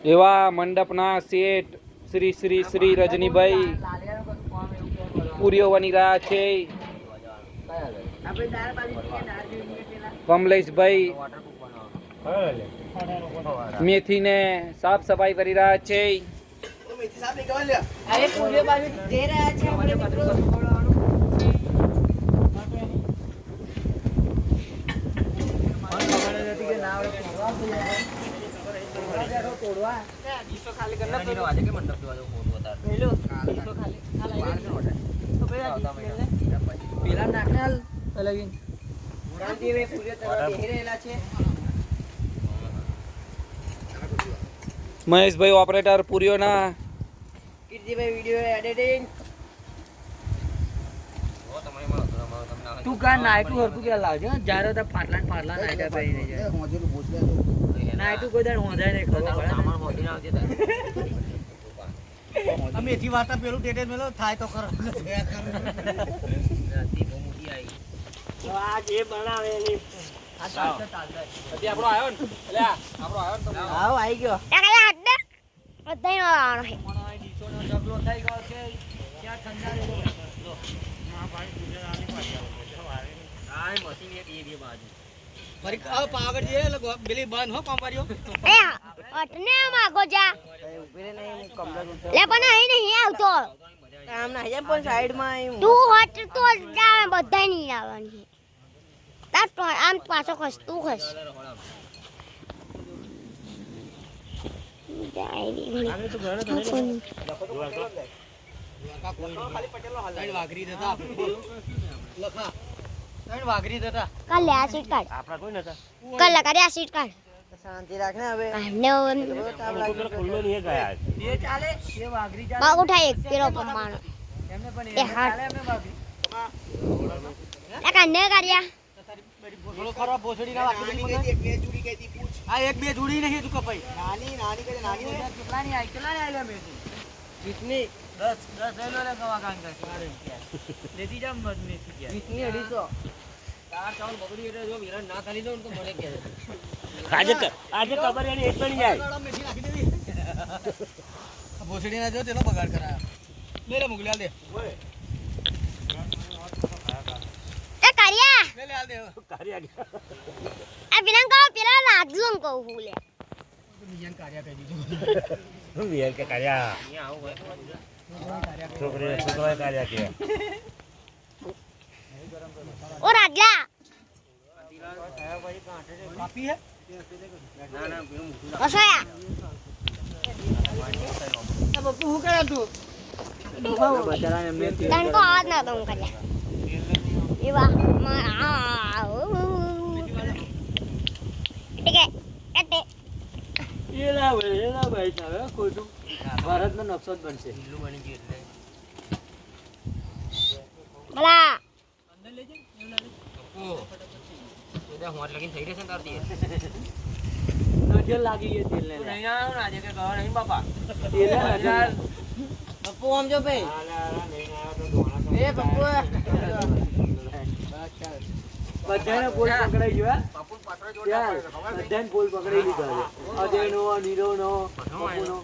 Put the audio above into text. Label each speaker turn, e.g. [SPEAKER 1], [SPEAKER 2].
[SPEAKER 1] એવા મંડપના શેઠ શ્રી શ્રી શ્રી રજનીભાઈ પૂરીઓ બની રહ્યા છે. કમલેશભાઈ મેથીને સાફ સફાઈ કરી રહ્યા છે. મહેશભાઈ ઓપરેટર પૂરીઓના. Kirtibhai video editing. તું કા નાઈટુ હરકું કે લાવજો જારો તો ફાટલા નાઈટા પહેરીને જાય હોજેલું બોસલે નાઈટુ કોઈ દાડ હોજાય નહીં ખબર પડે સામાન હોજી ના આવજે અમે એથી વાતા પેલું ટેટે મેલો થાય તો કર રાતી બહુ મોટી આવી તો આ જે બનાવે એની આ ચાલતા અધી આપણો આવ્યો ને એટલે આપણો આવ્યો ને આવ આવી ગયો એ કયા હટ દે બધાય આવવાનો છે મને ડીસોનો ડબલો થઈ ગયો છે ક્યાં ઠંડા રે લો માં ભાઈ ગુજરાતી પાછી આવે આ મશીન એક એ બાજુ ફરી પાવર જે બેલી બંધ હો કંપારીઓ એ અટને માગો જા ઉભરે નહીં હું કમરા લે પણ અહીં નહીં આવતો આમ ના હે પણ સાઈડ માં તું હટ તો જા બધાય નહીં આવવાની તાર આમ પાછો ખસ તું ખસ આવે તો ઘરે તો ખાલી પટેલો હાલ વાઘરી દેતા લખા ત્રણ વાઘરી દેતા કાલ લે આ સીટ કાઢ આપડા કોઈ નતા કાલ લગાડે આ સીટ કાઢ શાંતિ રાખને હવે એમને ખુલ્લો નહીં ગયા એ ચાલે એ વાઘરી ચાલે બાગ ઉઠાય એક પેરો પપ્પાનો એમને પણ એ ચાલે એમને વાઘરી આ કાને કાઢ્યા બોલો ખરો ભોસડી ના વાઘરી ગઈ એક બે જોડી ગઈ હતી પૂછ આ એક બે જોડી નહીં તું કપાઈ નાની કરે નાની કેટલા ની આઈ મે કિતની 10 લેલો લે કવા કાંગ લેતી જામ મે કિતની 250 ચાર ચાવલ બગડી એટલે જો વિરાન ના ખાલી દઉં તો મને કે આજે ખબર એની એક બની જાય મેથી નાખી દેવી ભોસડી ના જો તેનો બગાડ કરાયા લે મુગલાલ દે ઓય એ કારિયા લે હાલ દે કારિયા આ વિરાન કો પેલા લાદલું કો હું લે મિયાન કારિયા કહી દીધું હું વિયાર કે કારિયા અહીંયા આવું હોય છોકરી કારિયા કે ओ राजला काफी है ना ना कसाया अब तू करे तू बचारा ने मैं तन को हाथ ना दूं कर ये वाह ठीक है कटे ये ला भाई साहब कोई तो भारत में नक्शा बनसे हिलू बनी गई એટલે ભલા અંદર લેજે એવું લાગે ઓ એડા હોટ લગીન થઈ રહેશે તાર દી નજર લાગી ગઈ તેલ ને નહીં આવ ના આજે કે કહો નહીં બાપા તેલ નજર પપ્પુ આમ જો ભાઈ નહીં આવ તો દોણા એ પપ્પુ બધાને બોલ પકડાઈ ગયો પપ્પુ પાત્ર જોડે બધાને બોલ પકડાઈ લીધો અજયનો નીરોનો પપ્પુનો